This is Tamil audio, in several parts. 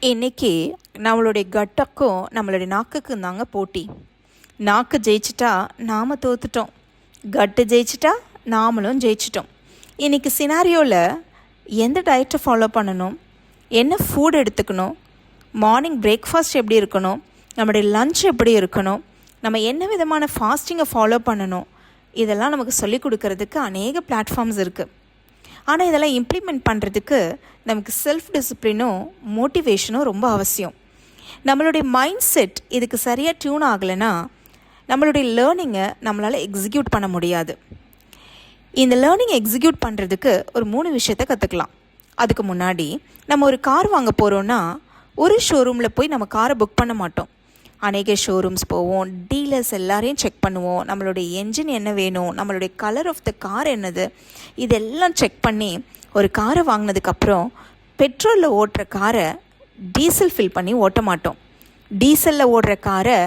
இன்றைக்கி நம்மளுடைய கட்டுக்கும் நம்மளுடைய நாக்குக்கும் தாங்க போட்டி. நாக்கு ஜெயிச்சிட்டா நாம் தோத்துட்டோம், கட்டு ஜெயிச்சிட்டா நாமளும் ஜெயிச்சிட்டோம். இன்றைக்கி சினாரியோவில் எந்த டயட்டை ஃபாலோ பண்ணணும், என்ன ஃபுட் எடுத்துக்கணும், மார்னிங் பிரேக்ஃபாஸ்ட் எப்படி இருக்கணும், நம்மளுடைய லன்ச் எப்படி இருக்கணும், நம்ம என்ன விதமான ஃபாஸ்டிங்கை ஃபாலோ பண்ணணும், இதெல்லாம் நமக்கு சொல்லிக் கொடுக்கறதுக்கு அநேக பிளாட்ஃபார்ம்ஸ் இருக்குது. ஆனால் இதெல்லாம் இம்ப்ளிமெண்ட் பண்ணுறதுக்கு நமக்கு செல்ஃப் டிசிப்ளினும் மோட்டிவேஷனும் ரொம்ப அவசியம். நம்மளுடைய மைண்ட் செட் இதுக்கு சரியாக டியூன் ஆகலைன்னா நம்மளுடைய லேர்னிங்கை நம்மளால் எக்ஸிக்யூட் பண்ண முடியாது. இந்த லேர்னிங்கை எக்ஸிக்யூட் பண்ணுறதுக்கு ஒரு 3 விஷயத்தை கற்றுக்கலாம். அதுக்கு முன்னாடி நம்ம ஒரு கார் வாங்க போகிறோன்னா ஒரு ஷோரூமில் போய் நம்ம காரை புக் பண்ண மாட்டோம். அநேக ஷோரூம்ஸ் போவோம், டீலர்ஸ் எல்லாரையும் செக் பண்ணுவோம், நம்மளுடைய என்ஜின் என்ன வேணும், நம்மளுடைய கலர் ஆஃப் த கார் என்னது, இதெல்லாம் செக் பண்ணி ஒரு காரை வாங்கினதுக்கப்புறம் பெட்ரோலில் ஓட்டுற காரை டீசல் ஃபில் பண்ணி ஓட்ட மாட்டோம். டீசலில் ஓடுற காரை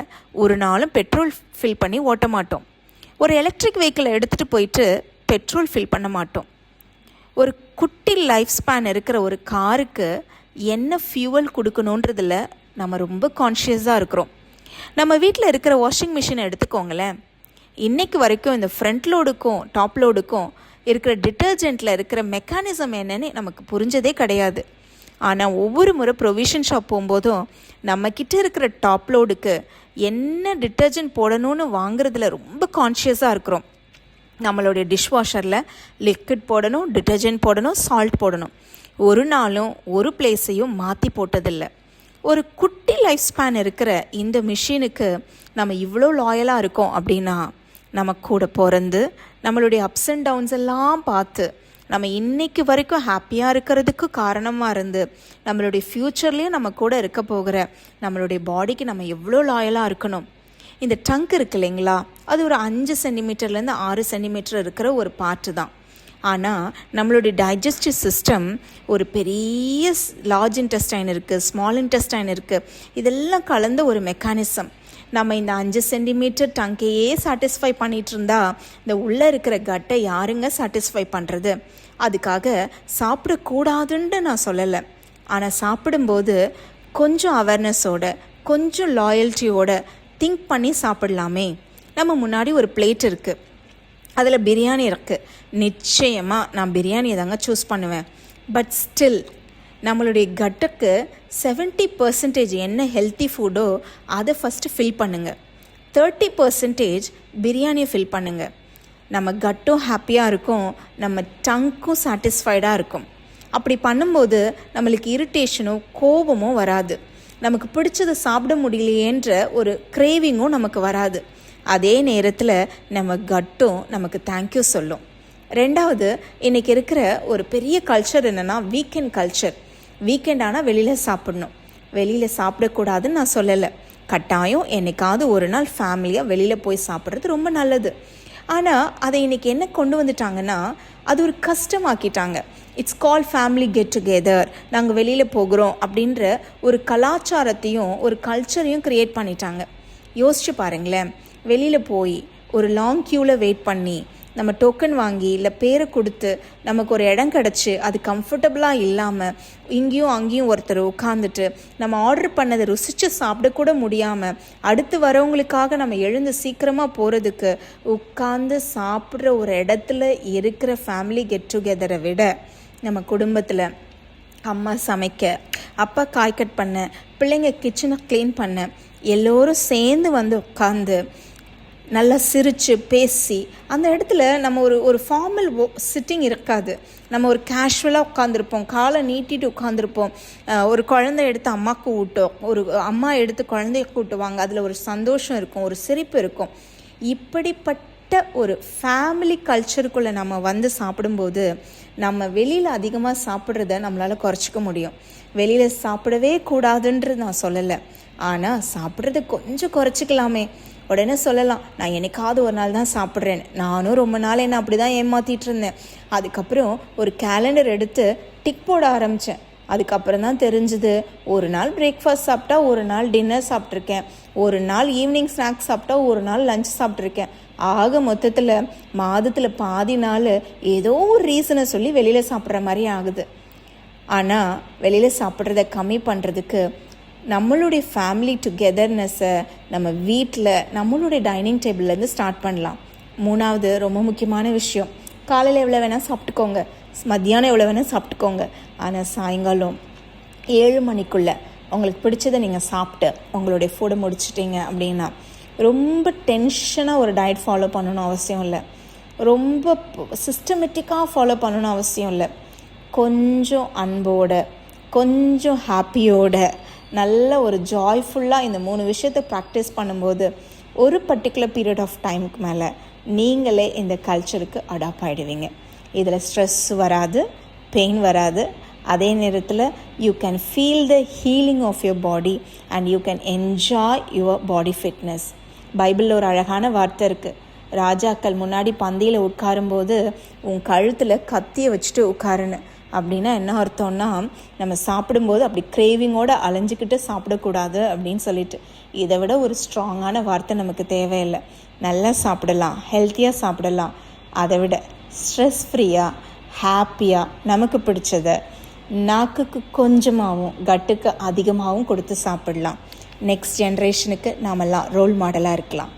ஒரு நாளும் பெட்ரோல் ஃபில் பண்ணி ஓட்ட மாட்டோம். ஒரு எலக்ட்ரிக் வெஹிக்கிளை எடுத்துகிட்டு போயிட்டு பெட்ரோல் ஃபில் பண்ண மாட்டோம். ஒரு குட்டி லைஃப் ஸ்பேன் இருக்கிற ஒரு காருக்கு என்ன ஃபியூவல் கொடுக்கணுன்றதில் நம்ம ரொம்ப கான்ஷியஸாக இருக்கிறோம். நம்ம வீட்டில் இருக்கிற வாஷிங் மிஷினை எடுத்துக்கோங்களேன். இன்றைக்கு வரைக்கும் இந்த ஃப்ரண்ட் லோடுக்கும் டாப் லோடுக்கும் இருக்கிற டிட்டர்ஜெண்ட்டில் இருக்கிற மெக்கானிசம் என்னன்னு நமக்கு புரிஞ்சதே கிடையாது. ஆனால் ஒவ்வொரு முறை ப்ரொவிஷன் ஷாப் போகும்போதும் நம்மக்கிட்ட இருக்கிற டாப் லோடுக்கு என்ன டிட்டர்ஜெண்ட் போடணும்னு வாங்குறதுல ரொம்ப கான்ஷியஸாக இருக்கிறோம். நம்மளுடைய டிஷ்வாஷரில் லிக்விட் போடணும், டிட்டர்ஜெண்ட் போடணும், சால்ட் போடணும். ஒரு நாளும் ஒரு பிளேஸையும் மாற்றி போட்டதில்லை. ஒரு குட்டி லைஃப் ஸ்பேன் இருக்கிற இந்த மிஷினுக்கு நம்ம இவ்வளோ லாயலாக இருக்கோம் அப்படின்னா நம்ம கூட பிறந்து நம்மளுடைய அப்ஸ் அண்ட் டவுன்ஸ் எல்லாம் பார்த்து நம்ம இன்றைக்கு வரைக்கும் ஹாப்பியாக இருக்கிறதுக்கு காரணமாக இருந்து நம்மளுடைய ஃப்யூச்சர்லேயும் நம்ம கூட இருக்க போகிற நம்மளுடைய பாடிக்கு நம்ம எவ்வளோ லாயலாக இருக்கணும். இந்த டங்க் இருக்கு இல்லைங்களா, அது ஒரு 5 சென்டிமீட்டர்லேருந்து 6 சென்டிமீட்டர் இருக்கிற ஒரு பார்ட்டு தான். ஆனால் நம்மளுடைய டைஜஸ்டிவ் சிஸ்டம் ஒரு பெரிய லார்ஜ் இன்டெஸ்டைன் இருக்குது, ஸ்மால் இன்டெஸ்டைன் இருக்குது, இதெல்லாம் கலந்த ஒரு மெக்கானிசம். நம்ம இந்த 5 சென்டிமீட்டர் டங்கையே சாட்டிஸ்ஃபை பண்ணிகிட்டு இருந்தா இந்த உள்ளே இருக்கிற கட்டை யாருங்க சாட்டிஸ்ஃபை பண்ணுறது? அதுக்காக சாப்பிடக்கூடாதுன்னு நான் சொல்லலை. ஆனால் சாப்பிடும்போது கொஞ்சம் அவேர்னஸோட, கொஞ்சம் லாயல்ட்டியோட திங்க் பண்ணி சாப்பிடலாமே. நம்ம முன்னாடி ஒரு பிளேட் இருக்குது, அதில் பிரியாணி இருக்குது. நிச்சயமாக நான் பிரியாணியை தாங்க சூஸ் பண்ணுவேன். பட் ஸ்டில் நம்மளுடைய கட்டுக்கு 70% என்ன ஹெல்த்தி ஃபுட்டோ அதை ஃபஸ்ட்டு ஃபில் பண்ணுங்கள். 30% பிரியாணியை ஃபில் பண்ணுங்கள். நம்ம கட்டும் ஹாப்பியாக இருக்கும், நம்ம டங்க்கும் சாட்டிஸ்ஃபைடாக இருக்கும். அப்படி பண்ணும்போது நம்மளுக்கு இரிட்டேஷனோ கோபமோ வராது. நமக்கு பிடிச்சதை சாப்பிட முடியலையேன்ற ஒரு கிரேவிங்கும் நமக்கு வராது. அதே நேரத்தில் நம்ம கட்டும் நமக்கு தேங்க்யூ சொல்லும். 2வது, இன்றைக்கி இருக்கிற ஒரு பெரிய கல்ச்சர் என்னென்னா வீக்கெண்ட் கல்ச்சர். வீக்கெண்ட் ஆனால் வெளியில் சாப்பிடணும். வெளியில் சாப்பிடக்கூடாதுன்னு நான் சொல்லலை. கட்டாயம் என்னைக்காவது ஒரு நாள் ஃபேமிலியாக வெளியில் போய் சாப்பிட்றது ரொம்ப நல்லது. ஆனால் அதை இன்றைக்கி என்ன கொண்டு வந்துட்டாங்கன்னா அது ஒரு கஷ்டமாக்கிட்டாங்க. It's call family get together, நாங்கள் வெளியில் போகிறோம் அப்படின்ற ஒரு கலாச்சாரத்தையும் ஒரு கல்ச்சரையும் க்ரியேட் பண்ணிட்டாங்க. யோசிச்சு பாருங்களேன், வெளியில் போய் ஒரு லாங் க்யூவில் வெயிட் பண்ணி நம்ம டோக்கன் வாங்கி இல்லை பேரை கொடுத்து நமக்கு ஒரு இடம் கிடச்சி அது கம்ஃபர்டபுளாக இல்லாமல் இங்கேயும் அங்கேயும் ஒருத்தர் உட்காந்துட்டு நம்ம ஆர்டர் பண்ணதை ருசித்து சாப்பிடக்கூட முடியாமல் அடுத்து வரவங்களுக்காக நம்ம எழுந்து சீக்கிரமாக போகிறதுக்கு உட்காந்து சாப்பிட்ற ஒரு இடத்துல இருக்கிற ஃபேமிலி கெட் டுகெதரை விட நம்ம குடும்பத்தில் அம்மா சமைக்க, அப்பா காய் கட் பண்ண, பிள்ளைங்க கிச்சனை க்ளீன் பண்ண, எல்லோரும் சேர்ந்து வந்து உட்காந்து நல்லா சிரித்து பேசி அந்த இடத்துல நம்ம ஒரு ஃபார்மல் சிட்டிங் இருக்காது. நம்ம ஒரு கேஷுவலாக உட்காந்துருப்போம், காலை நீட்டிட்டு உட்காந்துருப்போம். ஒரு குழந்தை எடுத்து அம்மாவுக்கு ஊட்டும், ஒரு அம்மா எடுத்து குழந்தைய கூட்டுவாங்க. அதில் ஒரு சந்தோஷம் இருக்கும், ஒரு சிரிப்பு இருக்கும். இப்படிப்பட்ட ஒரு ஃபேமிலி கல்ச்சருக்குள்ளே நம்ம வந்து சாப்பிடும்போது நம்ம வெளியில் அதிகமாக சாப்பிட்றத நம்மளால் குறைச்சிக்க முடியும். வெளியில் சாப்பிடவே கூடாதுன்றது நான் சொல்லலை, ஆனால் சாப்பிட்றத கொஞ்சம் குறைச்சிக்கலாமே. உடனே சொல்லலாம், நான் என்னைக்காவது ஒரு நாள் தான் சாப்பிட்றேன். நானும் ரொம்ப நாள் என்ன அப்படி தான் ஏமாற்றிட்டு இருந்தேன். அதுக்கப்புறம் ஒரு கேலண்டர் எடுத்து டிக் போட ஆரம்பித்தேன். அதுக்கப்புறம் தான் தெரிஞ்சுது, ஒரு நாள் பிரேக்ஃபாஸ்ட் சாப்பிட்டா ஒரு நாள் டின்னர் சாப்பிட்ருக்கேன், ஒரு நாள் ஈவினிங் ஸ்நாக்ஸ் சாப்பிட்டா ஒரு நாள் லஞ்ச் சாப்பிட்ருக்கேன். ஆக மொத்தத்தில் மாதத்தில் பாதி நாள் ஏதோ ஒரு ரீசனை சொல்லி வெளியில் சாப்பிட்ற மாதிரி ஆகுது. ஆனால் வெளியில் சாப்பிட்றத கம்மி பண்ணுறதுக்கு நம்மளுடைய ஃபேமிலி டுகெதர்னஸை நம்ம வீட்டில் நம்மளுடைய டைனிங் டேபிள்லேருந்து ஸ்டார்ட் பண்ணலாம். 3வது ரொம்ப முக்கியமான விஷயம், காலையில் எவ்வளோ வேணால் சாப்பிட்டுக்கோங்க, மத்தியானம் எவ்வளோ வேணால் சாப்பிட்டுக்கோங்க, ஆனால் சாயங்காலம் 7 மணிக்குள்ளே உங்களுக்கு பிடிச்சதை நீங்கள் சாப்பிட்டு உங்களுடைய ஃபுட்டை முடிச்சிட்டிங்க அப்படின்னா ரொம்ப டென்ஷனாக ஒரு டயட் ஃபாலோ பண்ணணும் அவசியம் இல்லை, ரொம்ப சிஸ்டமேட்டிக்காக ஃபாலோ பண்ணணும் அவசியம் இல்லை. கொஞ்சம் அன்போட, கொஞ்சம் ஹாப்பியோட, நல்ல ஒரு ஜாய்ஃபுல்லாக இந்த 3 விஷயத்தை ப்ராக்டிஸ் பண்ணும்போது ஒரு பர்டிகுலர் பீரியட் ஆஃப் டைமுக்கு மேலே நீங்களே இந்த கல்ச்சருக்கு அடாப்ட் ஆகிடுவீங்க. இதில் ஸ்ட்ரெஸ் வராது, பெயின் வராது. அதே நேரத்தில் you can feel the healing of your body and you can enjoy your body fitness. பைபிளில் ஒரு அழகான வார்த்தை இருக்குது, ராஜாக்கள் முன்னாடி பந்தியில் உட்காரும்போது உன் கழுத்தில் கத்தியை வச்சுட்டு உட்காருன்னு. அப்படின்னா என்ன அர்த்தம்னா, நம்ம சாப்பிடும்போது அப்படி கிரேவிங்கோடு அலைஞ்சிக்கிட்டு சாப்பிடக்கூடாது அப்படின்னு சொல்லிட்டு. இதை விட ஒரு ஸ்ட்ராங்கான வார்த்தை நமக்கு தேவையில்லை. நல்லா சாப்பிடலாம், ஹெல்த்தியாக சாப்பிடலாம். அதை விட ஸ்ட்ரெஸ் ஃப்ரீயாக, ஹாப்பியாக, நமக்கு பிடிச்சதை நாக்குக்கு கொஞ்சமாகவும் கட்டுக்கு அதிகமாகவும் கொடுத்து சாப்பிடலாம். நெக்ஸ்ட் ஜென்ரேஷனுக்கு நாமெல்லாம் ரோல் மாடலாக இருக்கலாம்.